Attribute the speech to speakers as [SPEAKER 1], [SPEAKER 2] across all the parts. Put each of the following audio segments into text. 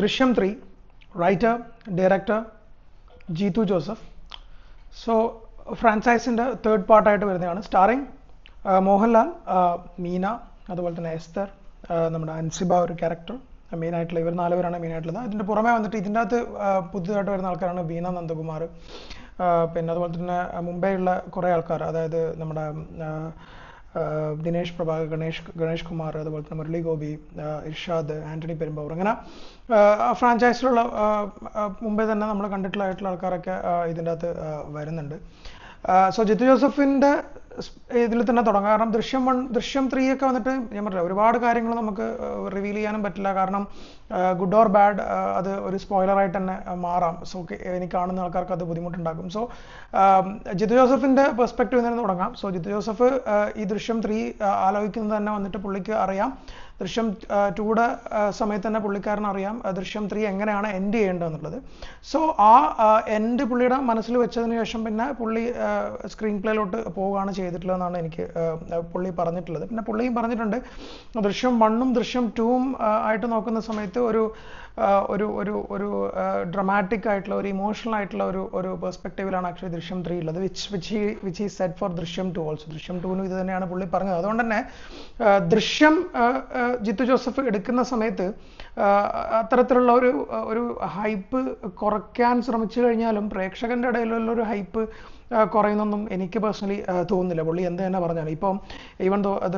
[SPEAKER 1] Drishyam 3, writer, director, Jeetu Joseph. So, franchise in the third part starring Mohanlal, Meena, അതുപോലെ തന്നെ എസ്തർ, നമ്മുടെ അൻസിബ ഒരു character main ആയിട്ടുള്ള ഇവർ നാലുപേരാണ് മെയിൻ ആയിട്ടുള്ളത്. അതിൻ്റെ പുറമെ വന്നിട്ട് ഇതിൻ്റെ അകത്ത് പുതുതായിട്ട് വരുന്ന ആൾക്കാരാണ് വീണ നന്ദകുമാർ, പിന്നെ അതുപോലെ തന്നെ മുംബൈയുള്ള കുറേ ആൾക്കാർ, അതായത് നമ്മുടെ ദിനേശ് പ്രഭാകർ, ഗണേഷ് കുമാർ, അതുപോലെ തന്നെ മുരളി ഗോപി, ഇർഷാദ്, ആന്റണി പെരുമ്പാവൂർ, അങ്ങനെ ഫ്രാഞ്ചൈസിലുള്ള മുമ്പേ തന്നെ നമ്മൾ കണ്ടിട്ടുള്ളതായിട്ടുള്ള ആൾക്കാരൊക്കെ ഇതിൻ്റെ അകത്ത് വരുന്നുണ്ട്. സോ ജിത്തു ജോസഫിൻ്റെ ഇതിൽ തന്നെ തുടങ്ങാം. കാരണം ദൃശ്യം 3 ഒക്കെ വന്നിട്ട് ഞാൻ പറഞ്ഞില്ല, ഒരുപാട് കാര്യങ്ങൾ നമുക്ക് റിവീൽ ചെയ്യാനും പറ്റില്ല. കാരണം ഗുഡ് ഓർ ബാഡ് അത് ഒരു സ്പോയിലറായിട്ട് തന്നെ മാറാം. സോ എനിക്ക് കാണുന്ന ആൾക്കാർക്ക് അത് ബുദ്ധിമുട്ടുണ്ടാക്കും. സോ ജിത്തു ജോസഫിൻ്റെ പെർസ്പെക്റ്റീവ് തന്നെ തുടങ്ങാം. സോ ജിത്തു ജോസഫ് ഈ ദൃശ്യം 3 ആലോചിക്കുന്നത് തന്നെ വന്നിട്ട് പുള്ളിക്ക് അറിയാം, ദൃശ്യം 2യുടെ സമയത്ത് തന്നെ പുള്ളിക്കാരൻ അറിയാം ദൃശ്യം 3 എങ്ങനെയാണ് എൻഡ് ചെയ്യേണ്ടതെന്നുള്ളത്. സോ ആ എൻഡ് പുള്ളിയുടെ മനസ്സിൽ വെച്ചതിന് ശേഷം പിന്നെ പുള്ളി സ്ക്രീൻ പ്ലേയിലോട്ട് പോവുകയാണ് ചെയ്തിട്ടുള്ളതെന്നാണ് എനിക്ക് പുള്ളി പറഞ്ഞിട്ടുള്ളത്. പിന്നെ പുള്ളിയും പറഞ്ഞിട്ടുണ്ട് ദൃശ്യം 1ഉം ദൃശ്യം 2ഉം ആയിട്ട് നോക്കുന്ന സമയത്ത് ഒരു ഡ്രമാറ്റിക് ആയിട്ടുള്ള ഒരു ഇമോഷണൽ ആയിട്ടുള്ള ഒരു പെർസ്പെക്റ്റീവിലാണ് ആക്ച്വലി ദൃശ്യം 3 ഉള്ളത്, വിച്ച് ഈസ് സെറ്റ് ഫോർ ദൃശ്യം 2 ഓൾസോ. ദൃശ്യം 2നും ഇത് തന്നെയാണ് പുള്ളി പറഞ്ഞത്. അതുകൊണ്ട് തന്നെ ദൃശ്യം ജിത്തു ജോസഫ് എടുക്കുന്ന സമയത്ത് അത്തരത്തിലുള്ള ഒരു ഹൈപ്പ് കുറയ്ക്കാൻ ശ്രമിച്ചു കഴിഞ്ഞാലും പ്രേക്ഷകന്റെ ഇടയിലുള്ള ഒരു ഹൈപ്പ് കുറയുന്നൊന്നും എനിക്ക് പേഴ്സണലി തോന്നുന്നില്ല. പുള്ളി എന്ത് തന്നെ പറഞ്ഞാലും ഇപ്പം ഈവൻ ദോ അത്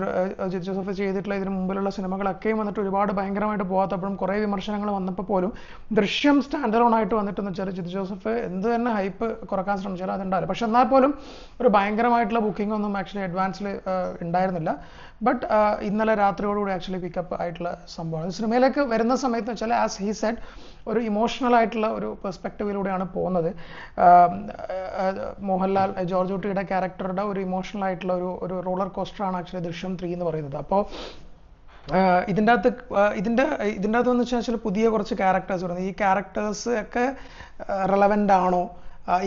[SPEAKER 1] ജിത്തു ജോസഫ് ചെയ്തിട്ടുള്ള ഇതിന് മുമ്പിലുള്ള സിനിമകളൊക്കെയും വന്നിട്ട് ഒരുപാട് ഭയങ്കരമായിട്ട് പോകാത്തപ്പോഴും കുറേ വിമർശനങ്ങൾ വന്നപ്പോൾ പോലും ദൃശ്യം സ്റ്റാൻഡ് അലോൺ ആയിട്ട് വന്നിട്ടെന്ന് വെച്ചാൽ ജിത്തു ജോസഫ് എന്ത് തന്നെ ഹൈപ്പ് കുറക്കാൻ ശ്രമിച്ചാലും അതുണ്ടാവില്ല. പക്ഷെ എന്നാൽ പോലും ഒരു ഭയങ്കരമായിട്ടുള്ള ബുക്കിംഗ് ഒന്നും ആക്ച്വലി അഡ്വാൻസിൽ ഉണ്ടായിരുന്നില്ല. ബട്ട് ഇന്നലെ രാത്രിയോടുകൂടി ആക്ച്വലി പിക്കപ്പ് ആയിട്ടുള്ള സംഭവമാണ്. സിനിമയിലേക്ക് വരുന്ന സമയത്ത് വെച്ചാൽ ആസ് ഹി സെഡ് ഒരു ഇമോഷണൽ ആയിട്ടുള്ള ഒരു പെർസ്പെക്റ്റീവിലൂടെയാണ് പോകുന്നത്. മോഹൻലാൽ ജോർജ് കുട്ടിയുടെ ക്യാരക്ടറുടെ ഒരു ഇമോഷണൽ ആയിട്ടുള്ള ഒരു റോളർ കോസ്റ്ററാണ് ആക്ച്വലി ദൃശ്യം 3 എന്ന് പറയുന്നത്. അപ്പോൾ ഇതിൻ്റെ അകത്ത് എന്ന് വെച്ചാൽ പുതിയ കുറച്ച് ക്യാരക്ടേഴ്സ് വരുന്നത്. ഈ ക്യാരക്ടേഴ്സ് ഒക്കെ റെലവൻ്റ് ആണോ,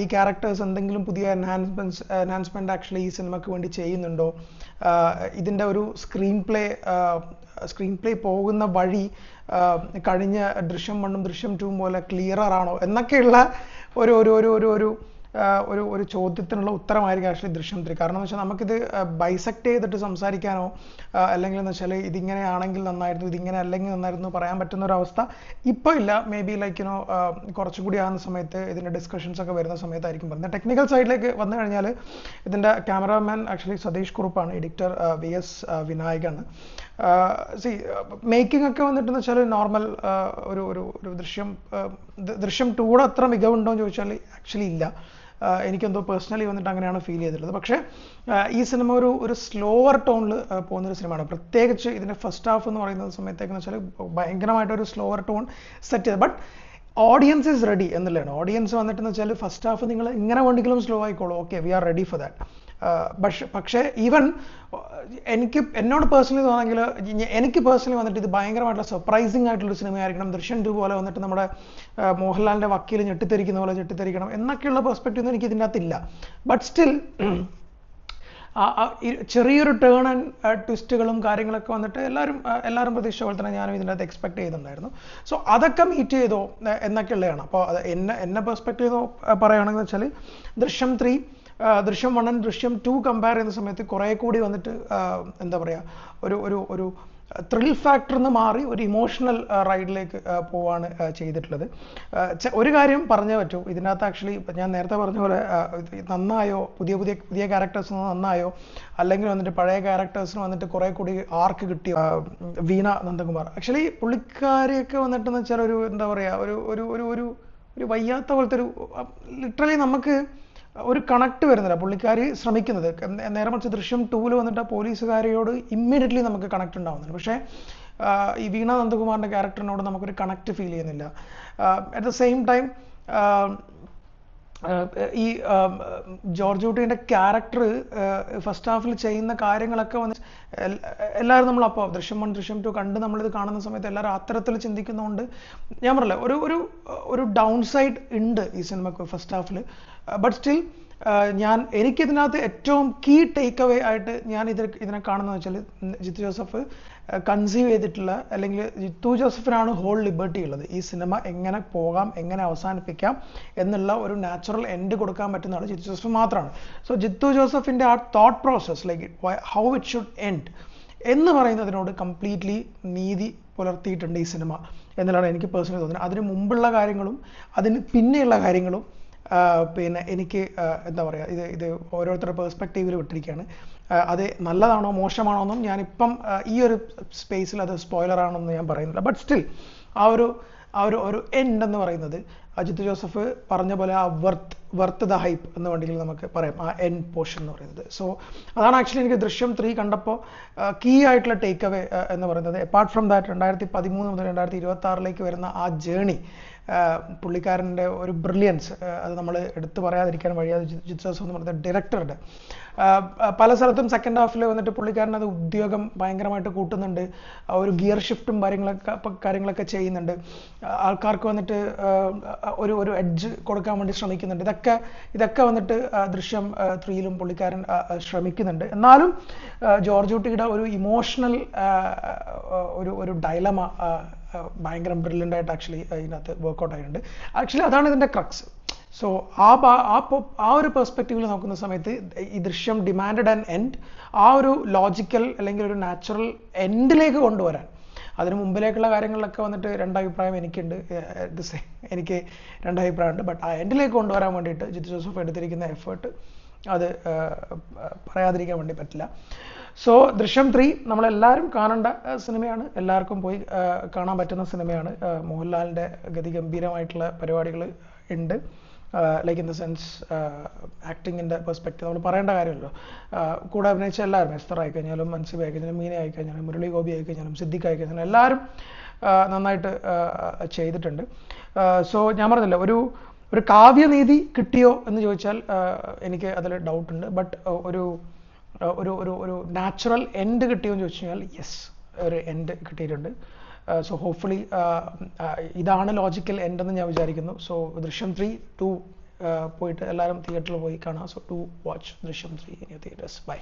[SPEAKER 1] ഈ ക്യാരക്ടേഴ്സ് എന്തെങ്കിലും പുതിയ എൻഹാൻസ്മെൻറ്റ് ആക്ച്വലി ഈ സിനിമയ്ക്ക് വേണ്ടി ചെയ്യുന്നുണ്ടോ, ഇതിൻ്റെ ഒരു സ്ക്രീൻ പ്ലേ പോകുന്ന വഴി കഴിഞ്ഞ ദൃശ്യം 1ഉം ദൃശ്യം 2ഉം പോലെ ക്ലിയറർ ആണോ എന്നൊക്കെയുള്ള ഒരു ചോദ്യത്തിനുള്ള ഉത്തരമായിരിക്കും ആക്ച്വലി ദൃശ്യം 3. കാരണം എന്ന് വെച്ചാൽ നമുക്കിത് ബൈസെക്ട് ചെയ്തിട്ട് സംസാരിക്കാനോ അല്ലെങ്കിൽ എന്ന് വെച്ചാൽ ഇതിങ്ങനെയാണെങ്കിൽ നന്നായിരുന്നു, ഇതിങ്ങനെ അല്ലെങ്കിൽ നന്നായിരുന്നു പറയാൻ പറ്റുന്ന ഒരു അവസ്ഥ ഇപ്പോൾ ഇല്ല. മേ ബി കുറച്ചും കൂടി ആകുന്ന സമയത്ത് ഇതിൻ്റെ ഡിസ്കഷൻസ് ഒക്കെ വരുന്ന സമയത്തായിരിക്കും പറയുന്നത്. ടെക്നിക്കൽ സൈഡിലേക്ക് വന്നു കഴിഞ്ഞാൽ ഇതിൻ്റെ ക്യാമറാമാൻ ആക്ച്വലി സതീഷ് കുറുപ്പാണ്, എഡിറ്റർ VS വിനായകാണ്. മേക്കിംഗ് ഒക്കെ വന്നിട്ടെന്ന് വെച്ചാൽ നോർമൽ ഒരു ദൃശ്യം 2യുടെ അത്ര മികവുണ്ടോ എന്ന് ചോദിച്ചാൽ ആക്ച്വലി ഇല്ല. എനിക്കെന്തോ പേഴ്സണലി വന്നിട്ട് അങ്ങനെയാണ് ഫീൽ ചെയ്തിട്ടുള്ളത്. പക്ഷേ ഈ സിനിമ ഒരു സ്ലോവർ ടോണിൽ പോകുന്നൊരു സിനിമയാണ്. പ്രത്യേകിച്ച് ഇതിൻ്റെ ഫസ്റ്റ് ഹാഫ് എന്ന് പറയുന്ന സമയത്തേക്കെന്ന് വെച്ചാൽ ഭയങ്കരമായിട്ടൊരു സ്ലോവർ ടോൺ സെറ്റ് ചെയ്ത്. ബട്ട് ഓഡിയൻസ് ഈസ് റെഡി എന്നുള്ളതാണ്. ഓഡിയൻസ് വന്നിട്ടെന്ന് വെച്ചാൽ ഫസ്റ്റ് ഹാഫ് നിങ്ങൾ എങ്ങനെ വേണ്ടെങ്കിലും സ്ലോ ആയിക്കോളൂ, okay, we are ready for that. പക്ഷേ ഈവൻ എന്നോട് പേഴ്സണലി തോന്നുമെങ്കിൽ എനിക്ക് പേഴ്സണലി വന്നിട്ട് ഇത് ഭയങ്കരമായിട്ടുള്ള സർപ്രൈസിങ് ആയിട്ടുള്ളൊരു സിനിമയായിരിക്കണം. ദൃശ്യം 2 പോലെ വന്നിട്ട് നമ്മുടെ മോഹൻലാലിൻ്റെ വക്കീൽ ഞെട്ടിത്തെരിക്കുന്ന പോലെ ഞെട്ടിത്തെരിക്കണം എന്നൊക്കെയുള്ള പെർസ്പെക്റ്റീവ് എനിക്ക് ഇതിൻ്റെ അകത്തില്ല. ബട്ട് സ്റ്റിൽ ചെറിയൊരു ടേൺ ആൻഡ് ട്വിസ്റ്റുകളും കാര്യങ്ങളൊക്കെ വന്നിട്ട് എല്ലാവരും പ്രതീക്ഷ പോലെ തന്നെ ഞാനും ഇതിൻ്റെ അകത്ത് എക്സ്പെക്ട് ചെയ്തിട്ടുണ്ടായിരുന്നു. സോ അതൊക്കെ മീറ്റ് ചെയ്തോ എന്നൊക്കെ ഉള്ളതാണ്. അപ്പോൾ അത് എന്നെ പെർസ്പെക്റ്റീവ് പറയുകയാണെന്ന് വെച്ചാൽ ദൃശ്യം 3 ദൃശ്യം 1 ആൻഡ് ദൃശ്യം 2 കമ്പയർ ചെയ്യുന്ന സമയത്ത് കുറേ കൂടി വന്നിട്ട് എന്താ പറയുക ഒരു ത്രിൽ ഫാക്ടറിന്ന് മാറി ഒരു ഇമോഷണൽ റൈഡിലേക്ക് പോവാണ് ചെയ്തിട്ടുള്ളത്. ഒരു കാര്യം പറഞ്ഞേ പറ്റൂ, ഇതിനകത്ത് ആക്ച്വലി ഞാൻ നേരത്തെ പറഞ്ഞ പോലെ നന്നായോ പുതിയ ക്യാരക്ടേഴ്സ് നന്നായോ അല്ലെങ്കിൽ വന്നിട്ട് പഴയ ക്യാരക്ടേഴ്സിന് വന്നിട്ട് കുറേ കൂടി ആർക്ക് കിട്ടിയോ. വീണ നന്ദകുമാർ ആക്ച്വലി പുള്ളിക്കാരിയൊക്കെ വന്നിട്ടെന്ന് വെച്ചാൽ എന്താ പറയുക ഒരു വയ്യാത്ത പോലത്തെ ലിറ്ററലി നമുക്ക് ഒരു കണക്ട് വരുന്നില്ല പുള്ളിക്കാരി ശ്രമിക്കുന്നത്. നേരെ മറിച്ച് ദൃശ്യം 2ൽ വന്നിട്ട് പോലീസുകാരിയോട് ഇമ്മീഡിയറ്റ്ലി നമുക്ക് കണക്ട് ഉണ്ടാവുന്നുണ്ട്. പക്ഷേ ഈ വീണ നന്ദകുമാറിൻ്റെ ക്യാരക്ടറിനോട് നമുക്കൊരു കണക്ട് ഫീൽ ചെയ്യുന്നില്ല. അറ്റ് ദ സെയിം ടൈം ഈ ജോർജ് കുട്ടീൻ്റെ ക്യാരക്ടർ ഫസ്റ്റ് ഹാഫിൽ ചെയ്യുന്ന കാര്യങ്ങളൊക്കെ വന്ന് എല്ലാവരും നമ്മളപ്പോൾ ദൃശ്യം 1 ദൃശ്യം 2 കണ്ട് നമ്മളിത് കാണുന്ന സമയത്ത് എല്ലാവരും അത്തരത്തിൽ ചിന്തിക്കുന്നതുകൊണ്ട് ഞാൻ പറഞ്ഞില്ല ഒരു ഡൗൺ സൈഡ് ഉണ്ട് ഈ സിനിമക്ക് ഫസ്റ്റ് ഹാഫിൽ. ബട്ട് സ്റ്റിൽ എനിക്കിതിനകത്ത് ഏറ്റവും കീ ടേക്ക് അവേ ആയിട്ട് ഞാൻ ഇതിനെ കാണുന്നത് വെച്ചാൽ ജിത്തു ജോസഫ് കൺസീവ് ചെയ്തിട്ടുള്ള, അല്ലെങ്കിൽ ജിത്തു ജോസഫിനാണ് ഹോൾ ലിബർട്ടി ഉള്ളത്. ഈ സിനിമ എങ്ങനെ പോകാം, എങ്ങനെ അവസാനിപ്പിക്കാം എന്നുള്ള ഒരു നാച്ചുറൽ എൻഡ് കൊടുക്കാൻ പറ്റുന്ന ആൾ ജിത്തു ജോസഫ് മാത്രമാണ്. സോ ജിത്തു ജോസഫിൻ്റെ ആ thought process, like how it should end എന്ന് പറയുന്നതിനോട് കംപ്ലീറ്റ്ലി നീതി പുലർത്തിയിട്ടുണ്ട് ഈ സിനിമ എന്നുള്ളതാണ് എനിക്ക് പേഴ്സണലി തോന്നുന്നത്. അതിന് മുമ്പുള്ള കാര്യങ്ങളും അതിന് പിന്നെയുള്ള കാര്യങ്ങളും പിന്നെ എനിക്ക് എന്താ പറയുക, ഇത് ഓരോരുത്തരുടെ പേഴ്സ്പെക്റ്റീവിൽ വിട്ടിരിക്കുകയാണ്. അത് നല്ലതാണോ മോശമാണോ എന്നും ഞാനിപ്പം ഈ ഒരു സ്പേസിൽ അത് സ്പോയിലർ ആണെന്ന് ഞാൻ പറയുന്നില്ല. ബട്ട് സ്റ്റിൽ ആ ഒരു എൻഡ് എന്ന് പറയുന്നത് ജിത്തു ജോസഫ് പറഞ്ഞ പോലെ ആ വർത്ത് ദ ഹൈപ്പ് എന്ന വേണമെങ്കിൽ നമുക്ക് പറയാം, ആ എൻഡ് പോർഷൻ എന്ന് പറയുന്നത്. സോ അതാണ് ആക്ച്വലി എനിക്ക് ദൃശ്യം 3 കണ്ടപ്പോൾ കീ ആയിട്ടുള്ള ടേക്ക് അവേ എന്ന് പറയുന്നത്. അപ്പാർട്ട് ഫ്രം ദാറ്റ് 2013 മുതൽ 2026 വരുന്ന ആ ജേണി, പുള്ളിക്കാരൻ്റെ ഒരു ബ്രില്യൻസ്, അത് നമ്മൾ എടുത്തു പറയാതിരിക്കാൻ വഴിയാതെ ജിത്തു ജോസഫ് എന്ന് പറയുന്ന ഡയറക്ടറുടെ പല സ്ഥലത്തും സെക്കൻഡ് ഹാഫിൽ വന്നിട്ട് പുള്ളിക്കാരൻ അത് ഉദ്യോഗം ഭയങ്കരമായിട്ട് കൂട്ടുന്നുണ്ട്, ഒരു ഗിയർ ഷിഫ്റ്റും കാര്യങ്ങളൊക്കെ ചെയ്യുന്നുണ്ട്, ആൾക്കാർക്ക് വന്നിട്ട് ഒരു എഡ്ജ് കൊടുക്കാൻ വേണ്ടി ശ്രമിക്കുന്നുണ്ട്. ഇതൊക്കെ വന്നിട്ട് ദൃശ്യം 3 പുള്ളിക്കാരൻ ശ്രമിക്കുന്നുണ്ട്. എന്നാലും ജോർജ് കുട്ടിയുടെ ഒരു ഇമോഷണൽ ഒരു ഡയലമ ഭയങ്കര ബ്രില്യൻ്റ് ആയിട്ട് ആക്ച്വലി ഇതിനകത്ത് വർക്കൗട്ട് ആയിട്ടുണ്ട്. ആക്ച്വലി അതാണ് ഇതിൻ്റെ ക്രക്സ്. സോ ആ ഒരു പെർസ്പെക്റ്റീവിൽ നോക്കുന്ന സമയത്ത് ഈ ദൃശ്യം ഡിമാൻഡഡ് ആൻ എൻഡ്, ആ ഒരു ലോജിക്കൽ അല്ലെങ്കിൽ ഒരു നാച്ചുറൽ എൻഡിലേക്ക് കൊണ്ടുവരാൻ. അതിന് മുമ്പിലേക്കുള്ള കാര്യങ്ങളിലൊക്കെ വന്നിട്ട് രണ്ടഭിപ്രായം എനിക്കുണ്ട്, എനിക്ക് രണ്ടഭിപ്രായമുണ്ട്. ബട്ട് ആ എൻഡിലേക്ക് കൊണ്ടുവരാൻ വേണ്ടിയിട്ട് ജിത്തു ജോസഫ് എടുത്തിരിക്കുന്ന എഫേർട്ട് അത് പറയാതിരിക്കാൻ വേണ്ടി പറ്റില്ല. സോ ദൃശ്യം 3 നമ്മളെല്ലാവരും കാണേണ്ട സിനിമയാണ്, എല്ലാവർക്കും പോയി കാണാൻ പറ്റുന്ന സിനിമയാണ്. മോഹൻലാലിൻ്റെ ഗതിഗംഭീരമായിട്ടുള്ള പരിപാടികൾ ഉണ്ട്, ലൈക്ക് ഇൻ ദ സെൻസ് ആക്ടിങ്ങിൻ്റെ പെർസ്പെക്റ്റീവ് നമ്മൾ പറയേണ്ട കാര്യമല്ലോ. കൂടെ അഭിനയിച്ച എല്ലാവരും, എസ്തർ ആയിക്കഴിഞ്ഞാലും മൻസിബ ആയിക്കഴിഞ്ഞാലും മീന ആയിക്കഴിഞ്ഞാലും മുരളി ഗോപി ആയിക്കഴിഞ്ഞാലും സിദ്ദിഖ് ആയിക്കഴിഞ്ഞാലും എല്ലാവരും നന്നായിട്ട് ചെയ്തിട്ടുണ്ട്. സോ ഞാൻ പറഞ്ഞില്ല, ഒരു കാവ്യനീതി കിട്ടിയോ എന്ന് ചോദിച്ചാൽ എനിക്ക് അതിൽ ഡൗട്ടുണ്ട്. ബട്ട് ഒരു നാച്ചുറൽ എൻഡ് കിട്ടിയോ എന്ന് ചോദിച്ചു കഴിഞ്ഞാൽ യെസ്, ഒരു എൻഡ് കിട്ടിയിട്ടുണ്ട്. സോ ഹോപ്പ്ഫുള്ളി ഇതാണ് ലോജിക്കൽ എൻഡ് എന്ന് ഞാൻ വിചാരിക്കുന്നു. സോ ദൃശ്യം 3 പോയിട്ട് എല്ലാവരും തിയേറ്ററിൽ പോയി കാണാം. സോ ടു വാച്ച് ദൃശ്യം 3 ഇൻ യുവർ തിയേറ്റേഴ്സ്. ബൈ.